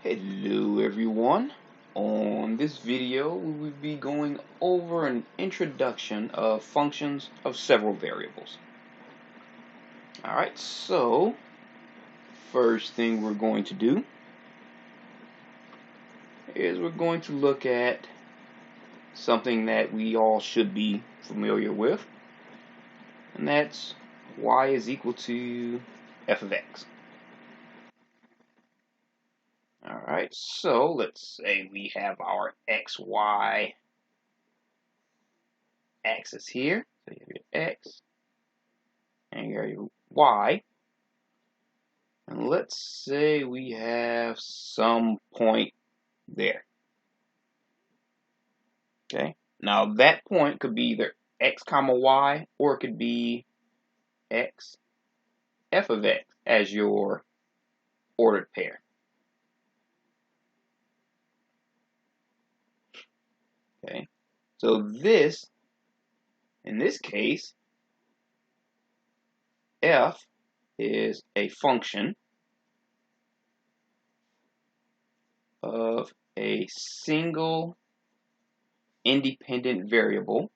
Hello everyone. On this video we will be going over an introduction of functions of several variables. Alright, so first thing we're going to do is we're going to look at something that we all should be familiar with, and that's y is equal to f of x. Alright, so let's say we have our xy axis here. So you have your x and you have your y. And let's say we have some point there. Okay. Now that point could be either x comma y, or it could be x f of x as your ordered pair. Okay. So this, in this case, f is a function of a single independent variable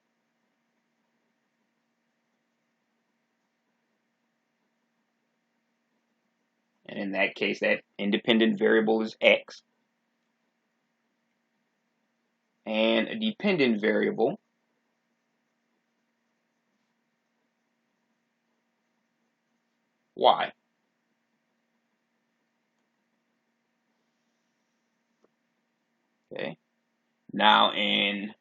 and in that case that independent variable is x, and a dependent variable y. Okay. Now in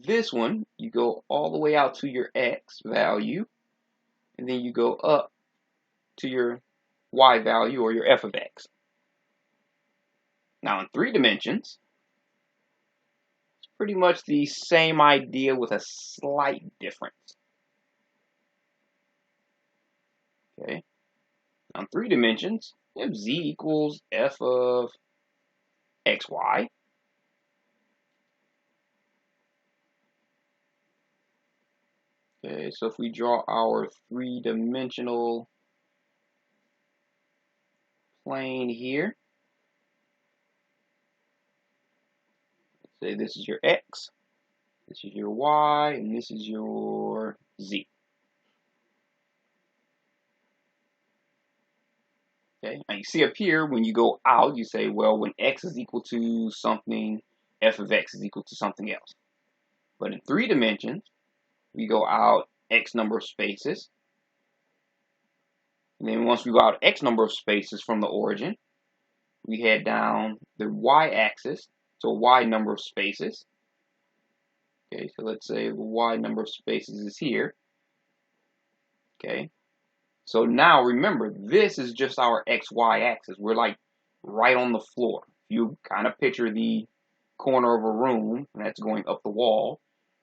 this one, you go all the way out to your x value, and then you go up to your y value, or your f of x. Now in 3 dimensions, it's pretty much the same idea with a slight difference. Okay. Now in 3 dimensions, you have z equals f of xy. Okay, so if we draw our 3-dimensional plane here, say this is your x, this is your y, and this is your z. Okay, now you see up here, when you go out, you say, well, when x is equal to something, f of x is equal to something else. But in 3 dimensions, we go out x number of spaces. And then once we go out x number of spaces from the origin, we head down the y-axis to y number of spaces. Okay, so let's say the y number of spaces is here. Okay, so now remember, this is just our xy axis. We're like right on the floor. You kind of picture the corner of a room, and that's going up the wall.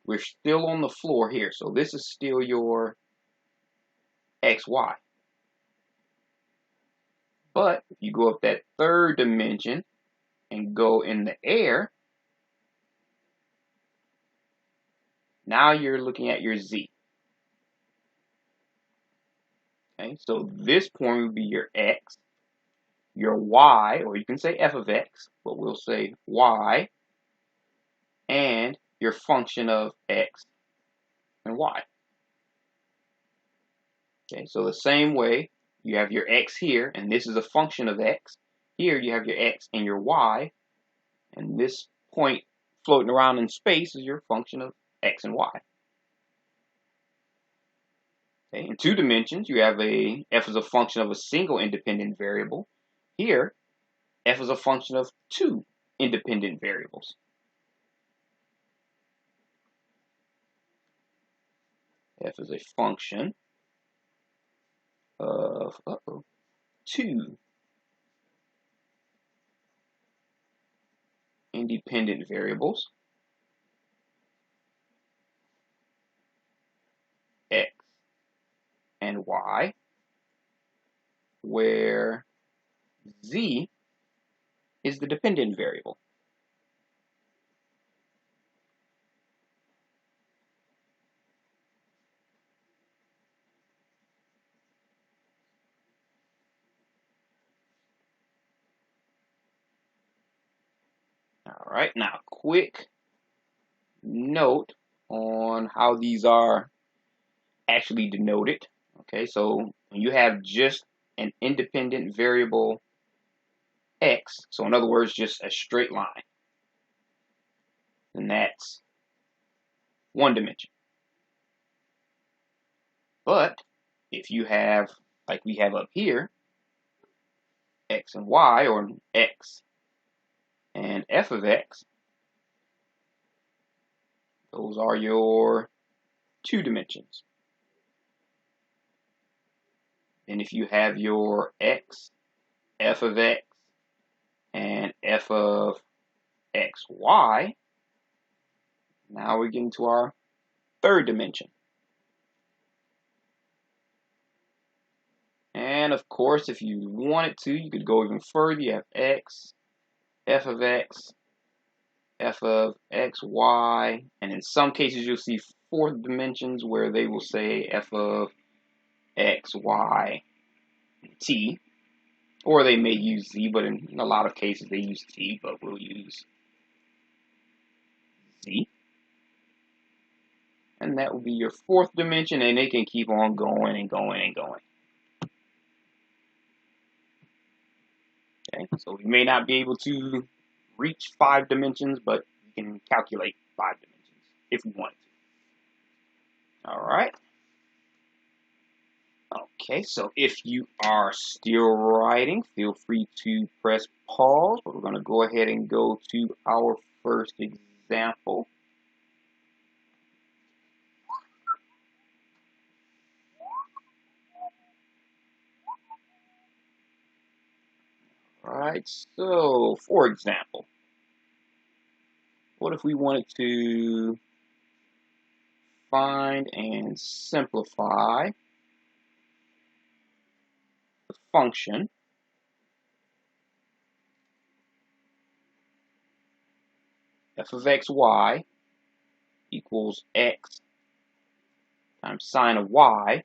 We're still on the floor here, so this is still your xy. But if you go up that 3rd dimension and go in the air, now you're looking at your z. Okay, so this point would be your x, your y, or you can say f of x, but we'll say y, and your function of x and y. Okay, so the same way, you have your x here, and this is a function of x. Here you have your x and your y, and this point floating around in space is your function of x and y. Okay, in 2 dimensions, you have f is a function of a single independent variable. Here, f is a function of 2 independent variables. F is a function of 2 independent variables, x and y, where z is the dependent variable. right, now quick note on how these are actually denoted. Okay, so when you have just an independent variable x, so in other words, just a straight line, then that's one dimension. But if you have, like we have up here, x and y, or x and f of x, those are your two dimensions. And if you have your x, f of x, and f of xy, now we're getting to our third dimension. And of course, if you wanted to, you could go even further. You have x, f of x, f of xy, and in some cases you'll see fourth dimensions where they will say f of x, y, t, or they may use z, but in a lot of cases they use t, but we'll use z. And that will be your fourth dimension, and they can keep on going and going and going. Okay, so we may not be able to reach 5 dimensions, but we can calculate 5 dimensions if we want to. All right. Okay, so if you are still writing, feel free to press pause, but we're going to go ahead and go to our first example. All right, so for example, what if we wanted to find and simplify the function f of xy equals x times sine of y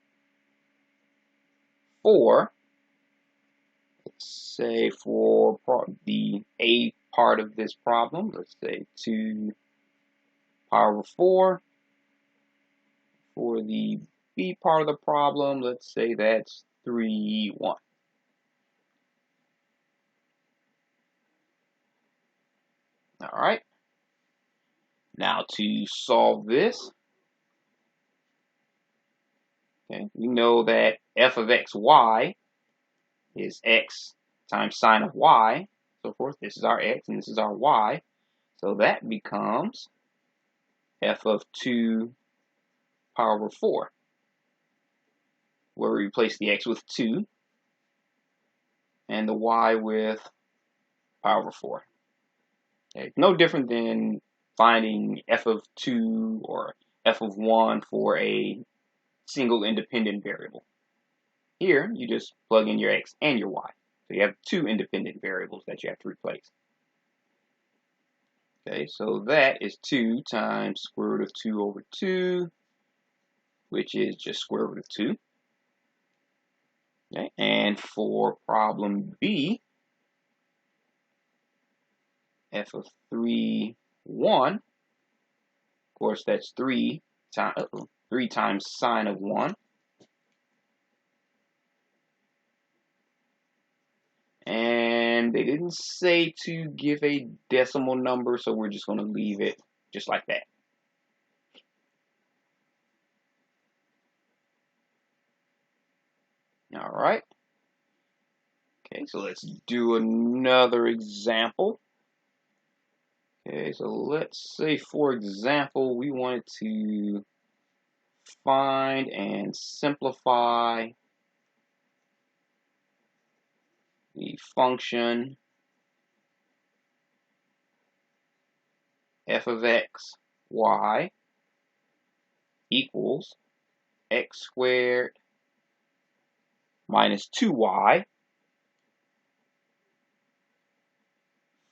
for, let's say for the a part of this problem, let's say 2 power over 4. For the b part of the problem, let's say that's 3, 1. All right. Now to solve this, okay, we know that f of xy is x times sine of y, so forth. This is our x and this is our y. So that becomes f of 2 power over 4, where we replace the x with 2 and the y with power over 4. Okay, no different than finding f of 2 or f of 1 for a single independent variable. Here, you just plug in your x and your y. So you have 2 independent variables that you have to replace. Okay, so that is 2 times square root of 2 over 2, which is just square root of 2. Okay, and for problem B, f of 3, 1, of course that's 3 times sine of 1. And they didn't say to give a decimal number, so we're just going to leave it just like that. All right. Okay, so let's do another example. Okay, so let's say, for example, we wanted to find and simplify the function f of x, y equals x squared minus 2y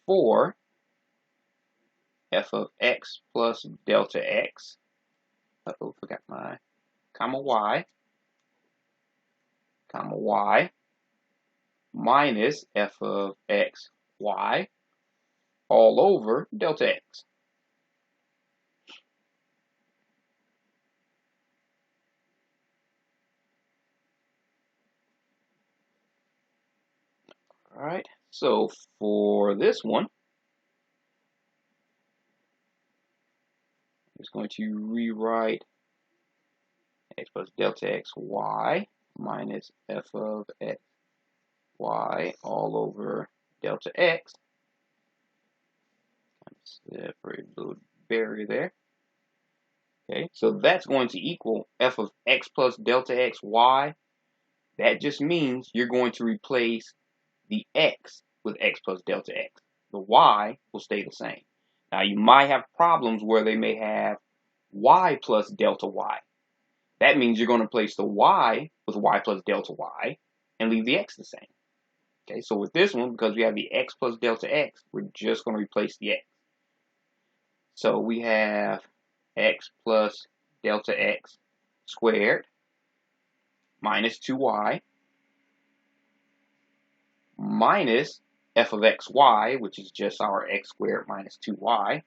for f of x plus delta x, forgot my comma y minus f of x y all over delta x. All right, so for this one, I'm just going to rewrite x plus delta x y minus f of x y all over delta x. Separate a little barrier there. Okay, so that's going to equal f of x plus delta x y. That just means you're going to replace the x with x plus delta x. The y will stay the same. Now you might have problems where they may have y plus delta y. That means you're going to replace the y with y plus delta y and leave the x the same. Okay, so with this one, because we have the x plus delta x, we're just going to replace the x. So we have x plus delta x squared minus 2y minus f of xy, which is just our x squared minus 2y,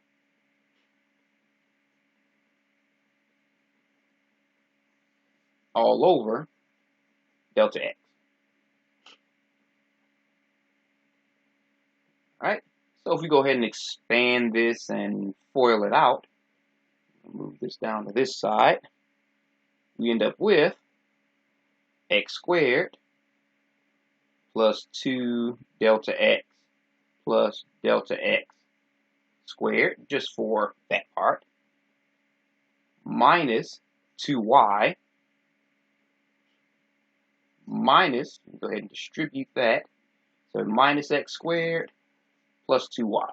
all over delta x. All right, so if we go ahead and expand this and FOIL it out, move this down to this side, we end up with x squared plus 2 delta x plus delta x squared, just for that part, minus 2y minus, go ahead and distribute that, so minus x squared plus 2y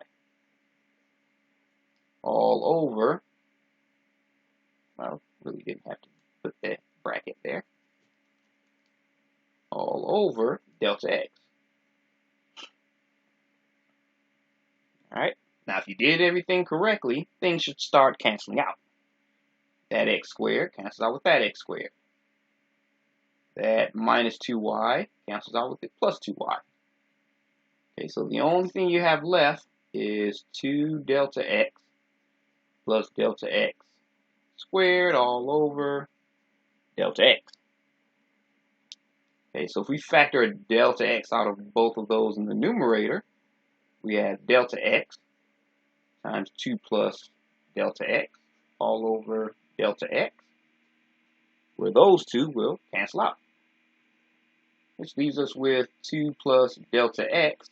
all over, well, really didn't have to put that bracket there, all over delta x. All right, now if you did everything correctly, things should start canceling out. That x squared cancels out with that x squared. That minus 2y cancels out with it plus 2y. Okay, so the only thing you have left is 2 delta x plus delta x squared all over delta x. Okay, so if we factor a delta x out of both of those in the numerator, we have delta x times 2 plus delta x all over delta x, where those two will cancel out, which leaves us with 2 plus delta x.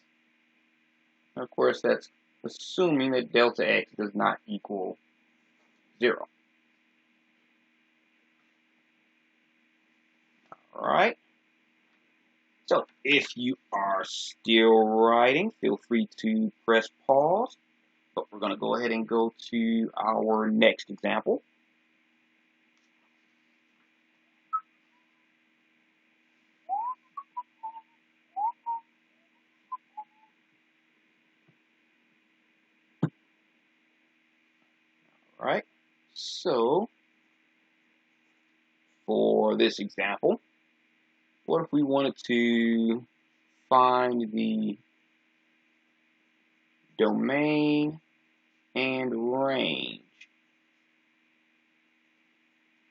Of course, that's assuming that delta x does not equal 0. All right. So if you are still writing, feel free to press pause. But we're going to go ahead and go to our next example. All right. So for this example, what if we wanted to find the domain and range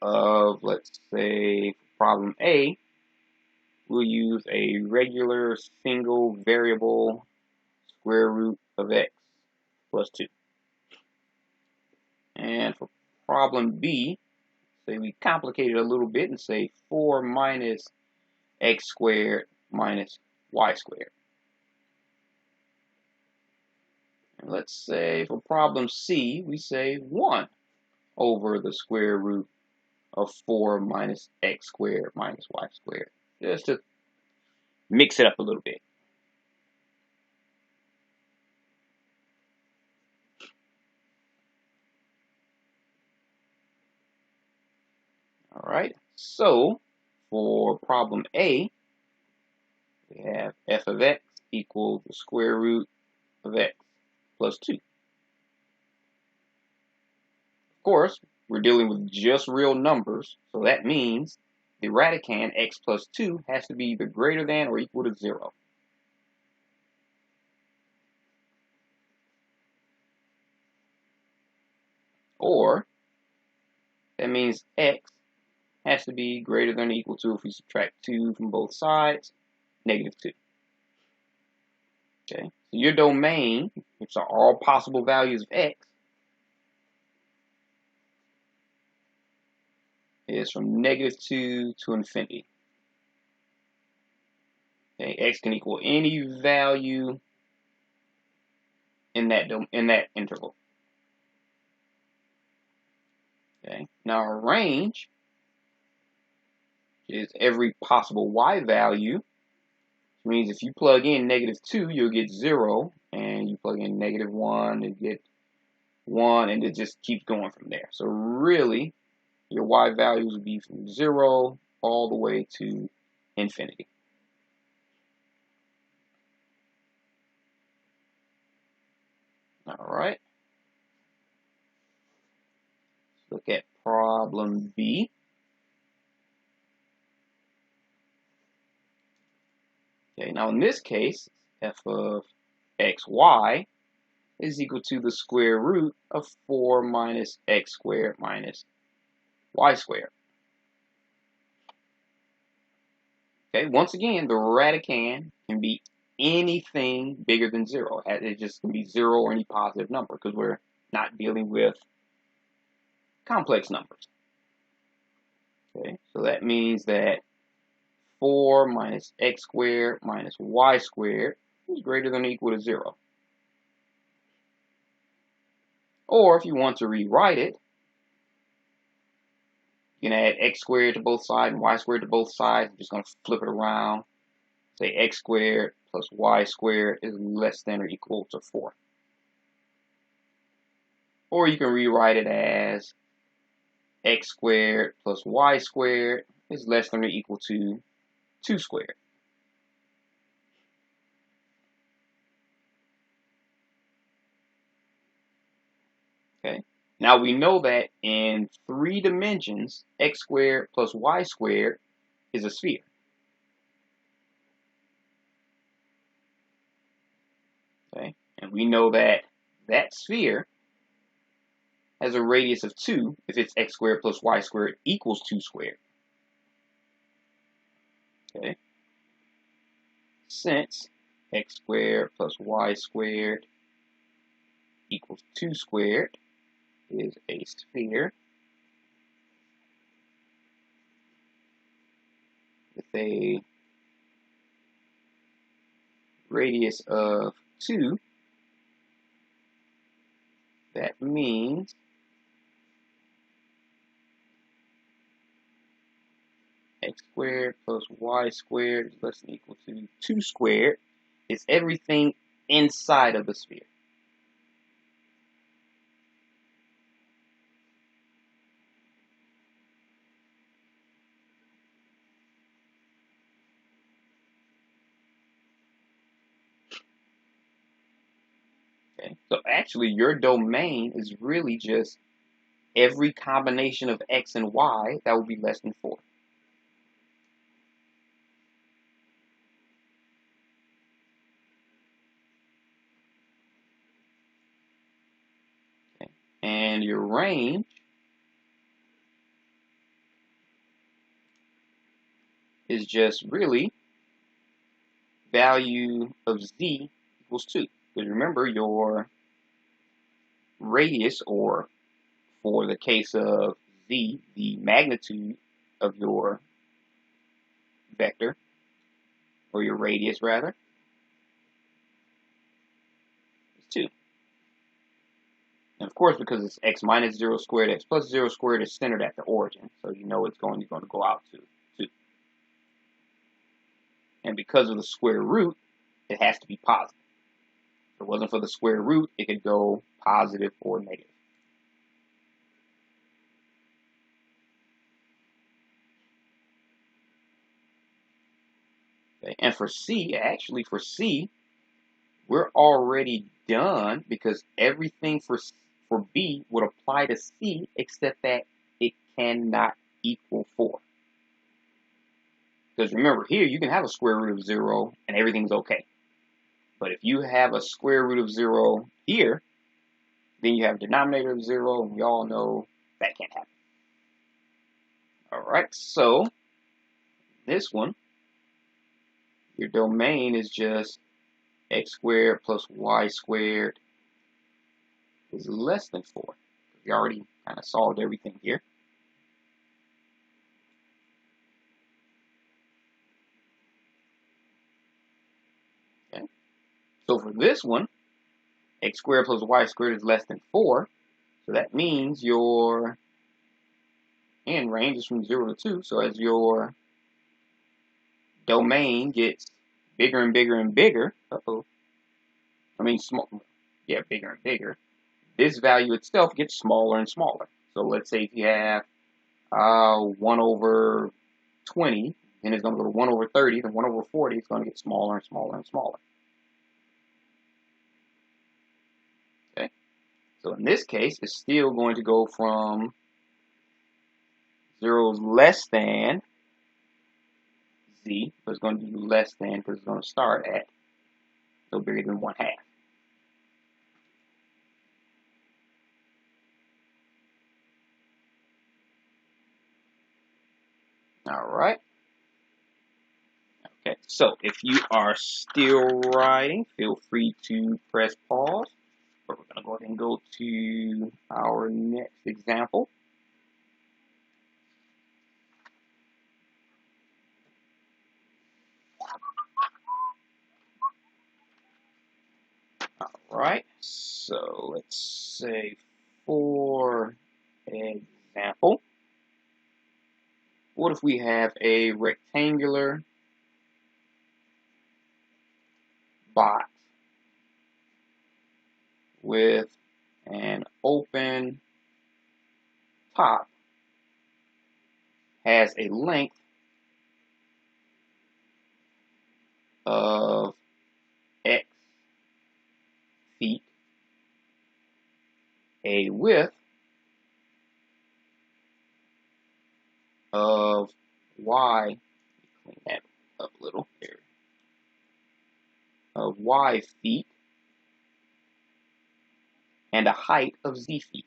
of, let's say, problem A, we'll use a regular single variable square root of x plus 2. And for problem B, say we complicate it a little bit and say 4 minus x squared minus y squared. And let's say for problem C, we say 1 over the square root of 4 minus x squared minus y squared, just to mix it up a little bit. All right, so for problem A, we have f of x equals the square root of x plus 2. Of course, we're dealing with just real numbers, so that means the radicand x plus 2 has to be either greater than or equal to 0. Or that means x has to be greater than or equal to, if we subtract 2 from both sides, -2. Okay, so your domain, which are all possible values of x, is from -2 to infinity. Okay, x can equal any value in that interval. Okay, now our range is every possible y value, which means if you plug in -2, you'll get 0, and you plug in -1, you get 1, and it just keeps going from there. So really, your y values would be from 0 all the way to infinity. All right. Let's look at problem B. Okay, now in this case, f of xy is equal to the square root of 4 minus x squared minus y squared. Okay, once again, the radicand can be anything bigger than 0. It just can be 0 or any positive number, because we're not dealing with complex numbers. Okay, so that means that 4 minus x squared minus y squared is greater than or equal to 0. Or if you want to rewrite it, you can add x squared to both sides and y squared to both sides. I'm just going to flip it around. Say x squared plus y squared is less than or equal to 4. Or you can rewrite it as x squared plus y squared is less than or equal to 2 squared. Okay. Now we know that in 3 dimensions, x squared plus y squared is a sphere. Okay. And we know that that sphere has a radius of 2 if it's x squared plus y squared equals 2 squared. Okay. Since x squared plus y squared equals 2 squared is a sphere with a radius of 2, that means x squared plus y squared is less than or equal to 2 squared is everything inside of the sphere. Okay, so actually your domain is really just every combination of x and y that would be less than 4. Okay. And your range is just really value of z equals 2. Because remember, your radius, or for the case of z, the magnitude of your vector, or your radius rather, is 2. And of course, because it's x minus 0 squared, x plus 0 squared is centered at the origin, so you know you're going to go out to 2. And because of the square root, it has to be positive. If it wasn't for the square root, it could go positive or negative. Okay. And for C, actually for C, we're already done, because everything for B would apply to C except that it cannot equal 4. Because remember, here you can have a square root of 0 and everything's okay. But if you have a square root of 0 here, then you have a denominator of 0, and we all know that can't happen. Alright, so this one, your domain is just x squared plus y squared is less than 4. We already kind of solved everything here. Okay. So for this one, x squared plus y squared is less than 4. So that means your n range is from 0 to 2. So as your domain gets bigger and bigger and bigger, bigger and bigger, this value itself gets smaller and smaller. So let's say if you have 1 over 20, then it's going to go to 1 over 30, then 1 over 40, it's going to get smaller and smaller and smaller. Okay, so in this case, it's still going to go from 0 less than z, but it's going to be less than because it's going to start at no bigger than 1/2. All right. Okay, so if you are still writing, feel free to press pause. But we're going to go ahead and go to our next example. All right, so let's say for example, what if we have a rectangular box with an open top, has a length of x feet, a width of y, clean that up a little there, of y feet, and a height of z feet.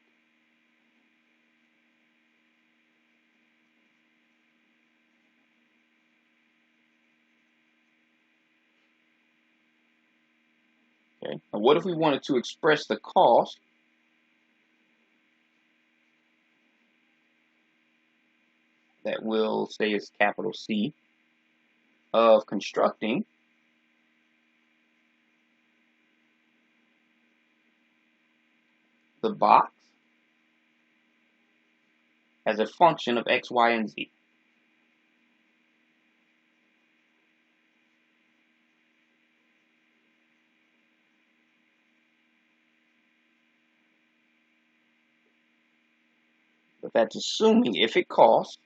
Okay. Now what if we wanted to express the cost that we'll say is capital C of constructing the box as a function of x, y, and z? But that's assuming if it costs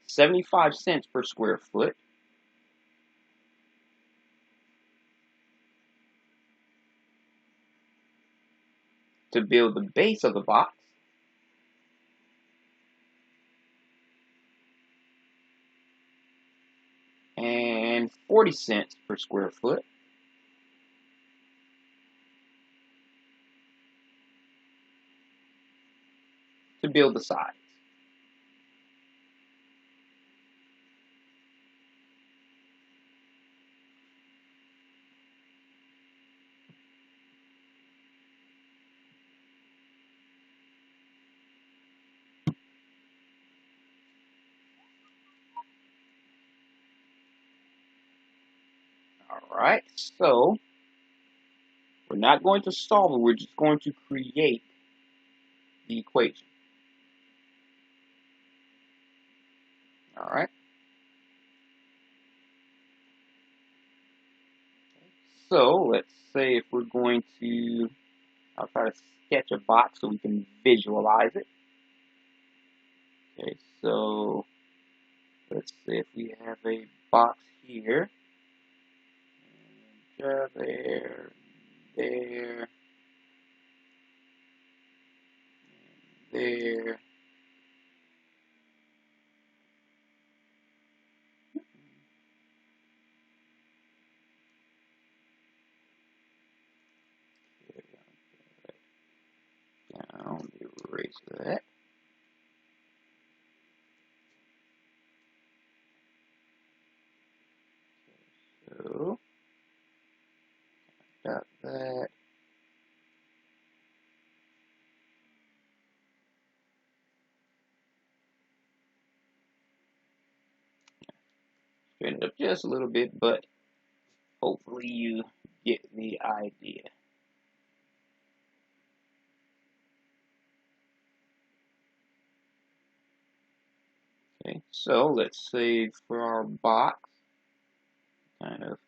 75 cents per square foot to build the base of the box and 40 cents per square foot to build the sides. All right, so we're not going to solve it, we're just going to create the equation. All right. So let's say if we're going to, I'll try to sketch a box so we can visualize it. Okay, so let's say if we have a box here, and there, there, there. that. So, got that. Straighten it up just a little bit, but hopefully you get the idea. Okay, so let's say for our box, kind of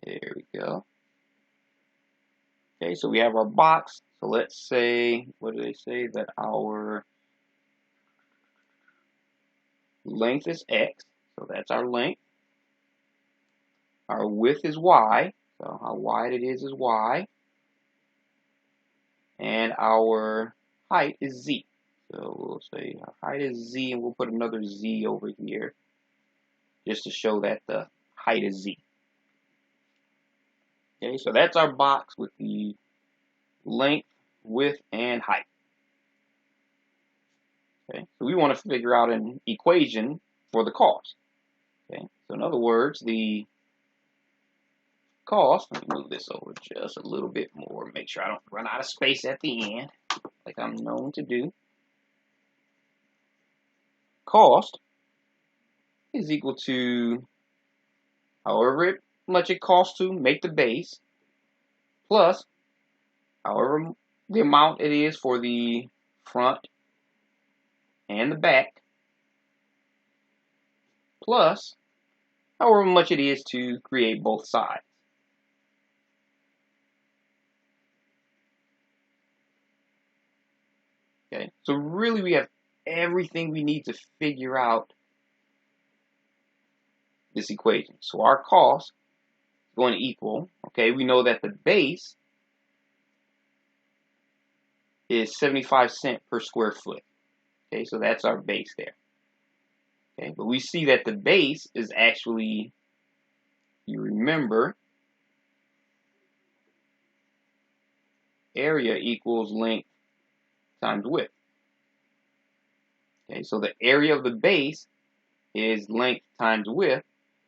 there we go. Okay, so we have our box. So let's say, what do they say? That our length is X. So that's our length. Our width is Y. So how wide it is Y. And our height is Z. So we'll say our height is Z, and we'll put another Z over here just to show that the height is Z. Okay, so that's our box with the length, width, and height. Okay, so we want to figure out an equation for the cost. Okay, so in other words, the cost, let me move this over just a little bit more, make sure I don't run out of space at the end, like I'm known to do. Cost is equal to however much it costs to make the base, plus however the amount it is for the front and the back, plus however much it is to create both sides. Okay, so really we have everything we need to figure out this equation. So our cost is going to equal, okay, we know that the base is 75 cents per square foot. Okay, so that's our base there. Okay, but we see that the base is actually, you remember, area equals length times width. Okay, so the area of the base is length times width,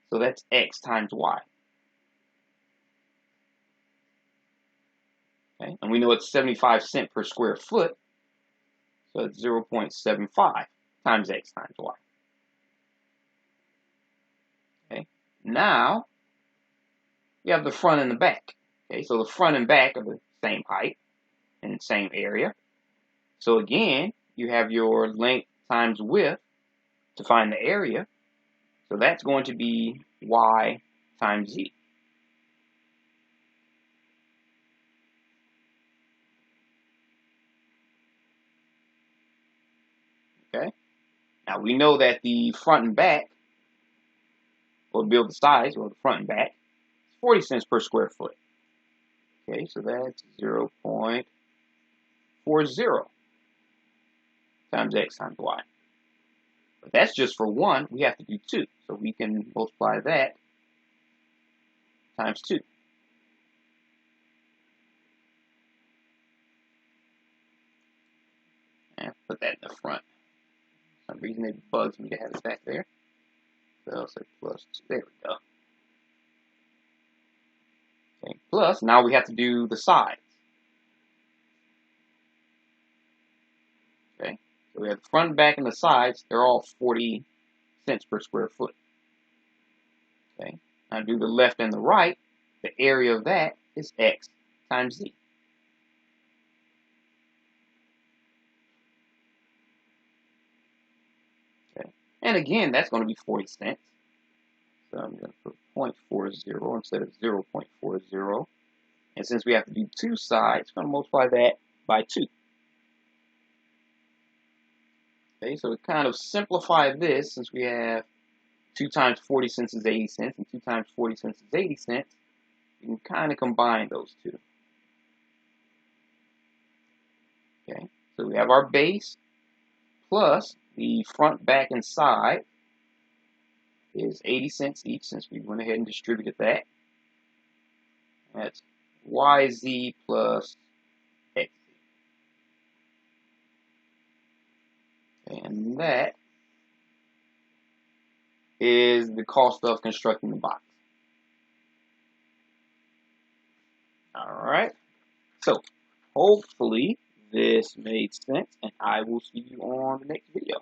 so that's X times Y. Okay, and we know it's 75 cents per square foot, so it's 0.75 times X times Y. Okay, now we have the front and the back. Okay, so the front and back are the same height and same area. So again, you have your length times width to find the area. So that's going to be Y times Z. Okay. Now we know that the front and back, or build the sides, or the front and back, is 40 cents per square foot. Okay, so that's 0.40 times X times Y. But that's just for one. We have to do two. So we can multiply that times 2. And put that in the front. For some reason it bugs me to have it back there. So I'll say plus 2. There we go. Okay, plus, now we have to do the sides. Okay, so we have the front, back, and the sides. They're all 40 cents per square foot. Okay, now do the left and the right. The area of that is X times Z. Okay, and again, that's going to be 40 cents. So I'm going to put 0.40 instead of 0.40. And since we have to do two sides, I'm going to multiply that by 2. Okay, so to kind of simplify this, since we have 2 times 40 cents is 80 cents, and 2 times 40 cents is 80 cents, you can kind of combine those two. Okay, so we have our base plus the front, back, and side is 80 cents each, since we went ahead and distributed that. That's YZ plus XZ. And that is the cost of constructing the box. Alright, so hopefully this made sense, and I will see you on the next video.